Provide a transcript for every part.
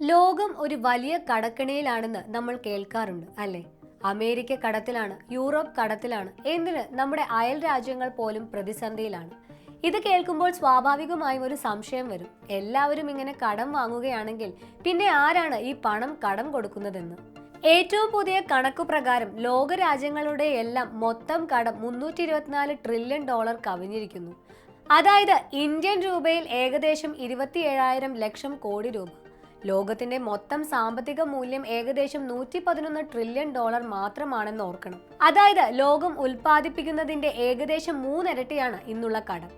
ലോകം ഒരു വലിയ കടക്കെണിയിലാണെന്ന് നമ്മൾ കേൾക്കാറുണ്ട് അല്ലേ? അമേരിക്ക കടത്തിലാണ്, യൂറോപ്പ് കടത്തിലാണ്, എന്തിന് നമ്മുടെ അയൽ രാജ്യങ്ങൾ പോലും പ്രതിസന്ധിയിലാണ്. ഇത് കേൾക്കുമ്പോൾ സ്വാഭാവികമായും ഒരു സംശയം വരും. എല്ലാവരും ഇങ്ങനെ കടം വാങ്ങുകയാണെങ്കിൽ പിന്നെ ആരാണ് ഈ പണം കടം കൊടുക്കുന്നതെന്ന്. ഏറ്റവും പുതിയ കണക്കു പ്രകാരം ലോകരാജ്യങ്ങളുടെ എല്ലാം മൊത്തം കടം 324 ട്രില്യൺ ഡോളർ കവിഞ്ഞിരിക്കുന്നു. അതായത് ഇന്ത്യൻ രൂപയിൽ ഏകദേശം 27,000 ലക്ഷം കോടി രൂപ. ലോകത്തിന്റെ മൊത്തം സാമ്പത്തിക മൂല്യം ഏകദേശം 111 ട്രില്യൺ ഡോളർ മാത്രമാണെന്ന് ഓർക്കണം. അതായത് ലോകം ഉൽപ്പാദിപ്പിക്കുന്നതിന്റെ ഏകദേശം 3 ഇരട്ടിയാണ് ഇന്നുള്ള കടം.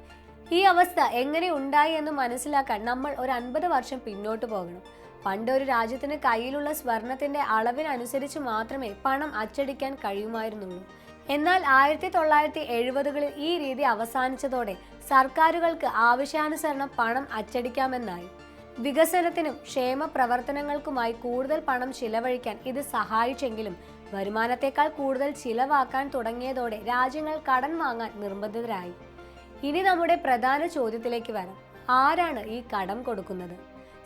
ഈ അവസ്ഥ എങ്ങനെ ഉണ്ടായി എന്ന് മനസ്സിലാക്കാൻ നമ്മൾ ഒരു 50 വർഷം പിന്നോട്ട് പോകണം. പണ്ട് ഒരു രാജ്യത്തിന് കയ്യിലുള്ള സ്വർണത്തിന്റെ അളവിനനുസരിച്ച് മാത്രമേ പണം അച്ചടിക്കാൻ കഴിയുമായിരുന്നുള്ളൂ. എന്നാൽ 1970കളിൽ ഈ രീതി അവസാനിച്ചതോടെ സർക്കാരുകൾക്ക് ആവശ്യാനുസരണം പണം അച്ചടിക്കാമെന്നായി. വികസനത്തിനും ക്ഷേമ പ്രവർത്തനങ്ങൾക്കുമായി കൂടുതൽ പണം ചിലവഴിക്കാൻ ഇത് സഹായിച്ചെങ്കിലും വരുമാനത്തെക്കാൾ കൂടുതൽ ചിലവാക്കാൻ തുടങ്ങിയതോടെ രാജ്യങ്ങൾ കടം വാങ്ങാൻ നിർബന്ധിതരായി. ഇനി നമ്മുടെ പ്രധാന ചോദ്യത്തിലേക്ക് വരാം. ആരാണ് ഈ കടം കൊടുക്കുന്നത്?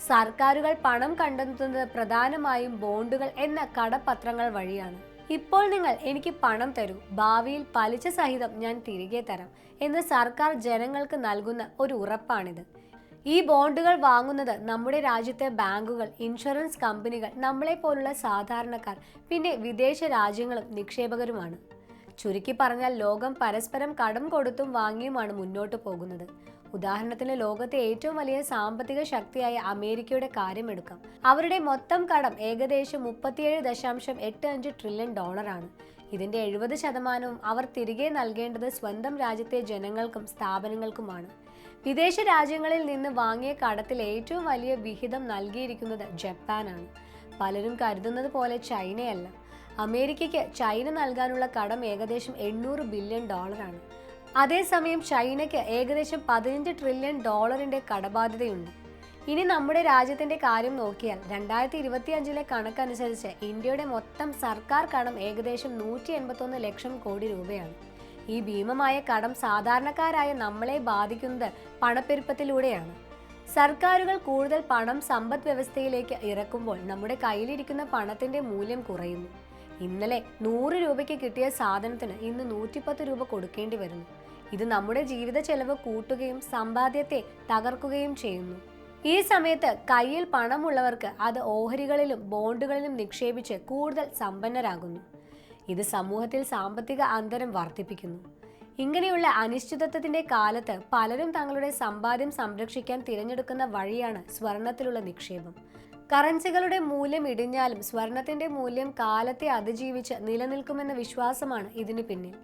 സർക്കാരുകൾ പണം കണ്ടെത്തുന്നത് പ്രധാനമായും ബോണ്ടുകൾ എന്ന കടപ്പത്രങ്ങൾ വഴിയാണ്. ഇപ്പോൾ നിങ്ങൾ എനിക്ക് പണം തരൂ, ഭാവിയിൽ പലിശ സഹിതം ഞാൻ തിരികെ തരാം എന്ന് സർക്കാർ ജനങ്ങൾക്ക് നൽകുന്ന ഒരു ഉറപ്പാണിത്. ഈ ബോണ്ടുകൾ വാങ്ങുന്നത് നമ്മുടെ രാജ്യത്തെ ബാങ്കുകൾ, ഇൻഷുറൻസ് കമ്പനികൾ, നമ്മളെ പോലുള്ള സാധാരണക്കാർ, പിന്നെ വിദേശ രാജ്യങ്ങളും നിക്ഷേപകരുമാണ്. ചുരുക്കി പറഞ്ഞാൽ ലോകം പരസ്പരം കടം കൊടുത്തും വാങ്ങിയുമാണ് മുന്നോട്ട് പോകുന്നത്. ഉദാഹരണത്തിന് ലോകത്തെ ഏറ്റവും വലിയ സാമ്പത്തിക ശക്തിയായ അമേരിക്കയുടെ കാര്യമെടുക്കാം. അവരുടെ മൊത്തം കടം ഏകദേശം 37.85 ട്രില്യൺ ഡോളറാണ്. ഇതിന്റെ 70% അവർ തിരികെ നൽകേണ്ടത് സ്വന്തം രാജ്യത്തെ ജനങ്ങൾക്കും സ്ഥാപനങ്ങൾക്കുമാണ്. വിദേശ രാജ്യങ്ങളിൽ നിന്ന് വാങ്ങിയ കടത്തിൽ ഏറ്റവും വലിയ വിഹിതം നൽകിയിരിക്കുന്നത് ജപ്പാനാണ്. പലരും കരുതുന്നത് പോലെ ചൈനയല്ല. അമേരിക്കയ്ക്ക് ചൈന നൽകാനുള്ള കടം ഏകദേശം 800 ബില്യൺ ഡോളറാണ്. അതേസമയം ചൈനയ്ക്ക് ഏകദേശം 15 ട്രില്യൺ ഡോളറിന്റെ കടബാധ്യതയുണ്ട്. ഇനി നമ്മുടെ രാജ്യത്തിന്റെ കാര്യം നോക്കിയാൽ 2025 കണക്കനുസരിച്ച് ഇന്ത്യയുടെ മൊത്തം സർക്കാർ കടം ഏകദേശം 181 ലക്ഷം കോടി രൂപയാണ്. ഈ ഭീമമായ കടം സാധാരണക്കാരായ നമ്മളെ ബാധിക്കുന്നത് പണപ്പെരുപ്പത്തിലൂടെയാണ്. സർക്കാരുകൾ കൂടുതൽ പണം സമ്പദ് വ്യവസ്ഥയിലേക്ക് ഇറക്കുമ്പോൾ നമ്മുടെ കയ്യിലിരിക്കുന്ന പണത്തിന്റെ മൂല്യം കുറയുന്നു. ഇന്നലെ 100 രൂപയ്ക്ക് കിട്ടിയ സാധനത്തിന് ഇന്ന് 110 രൂപ കൊടുക്കേണ്ടി വരുന്നു. ഇത് നമ്മുടെ ജീവിത ചെലവ് കൂട്ടുകയും സമ്പാദ്യത്തെ തകർക്കുകയും ചെയ്യുന്നു. ഈ സമയത്ത് കയ്യിൽ പണമുള്ളവർക്ക് അത് ഓഹരികളിലും ബോണ്ടുകളിലും നിക്ഷേപിച്ച് കൂടുതൽ സമ്പന്നരാകുന്നു. ഇത് സമൂഹത്തിൽ സാമ്പത്തിക അന്തരം വർദ്ധിപ്പിക്കുന്നു. ഇങ്ങനെയുള്ള അനിശ്ചിതത്വത്തിന്റെ കാലത്ത് പലരും തങ്ങളുടെ സമ്പാദ്യം സംരക്ഷിക്കാൻ തിരഞ്ഞെടുക്കുന്ന വഴിയാണ് സ്വർണത്തിലുള്ള നിക്ഷേപം. കറൻസികളുടെ മൂല്യം ഇടിഞ്ഞാലും സ്വർണത്തിന്റെ മൂല്യം കാലത്തെ അതിജീവിച്ച് നിലനിൽക്കുമെന്ന വിശ്വാസമാണ് ഇതിന് പിന്നിൽ.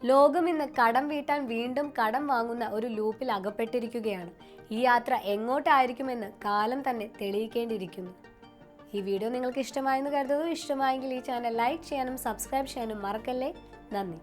ലോകം ഇന്ന് കടം വീട്ടാൻ വീണ്ടും കടം വാങ്ങുന്ന ഒരു ലൂപ്പിൽ അകപ്പെട്ടിരിക്കുകയാണ്. ഈ യാത്ര എങ്ങോട്ടായിരിക്കുമെന്ന് കാലം തന്നെ തെളിയിക്കേണ്ടിയിരിക്കുന്നു. ഈ വീഡിയോ നിങ്ങൾക്ക് ഇഷ്ടമായെന്ന് കരുതുന്നു. ഇഷ്ടമായെങ്കിൽ ഈ ചാനൽ ലൈക്ക് ചെയ്യാനും സബ്സ്ക്രൈബ് ചെയ്യാനും മറക്കല്ലേ. നന്ദി.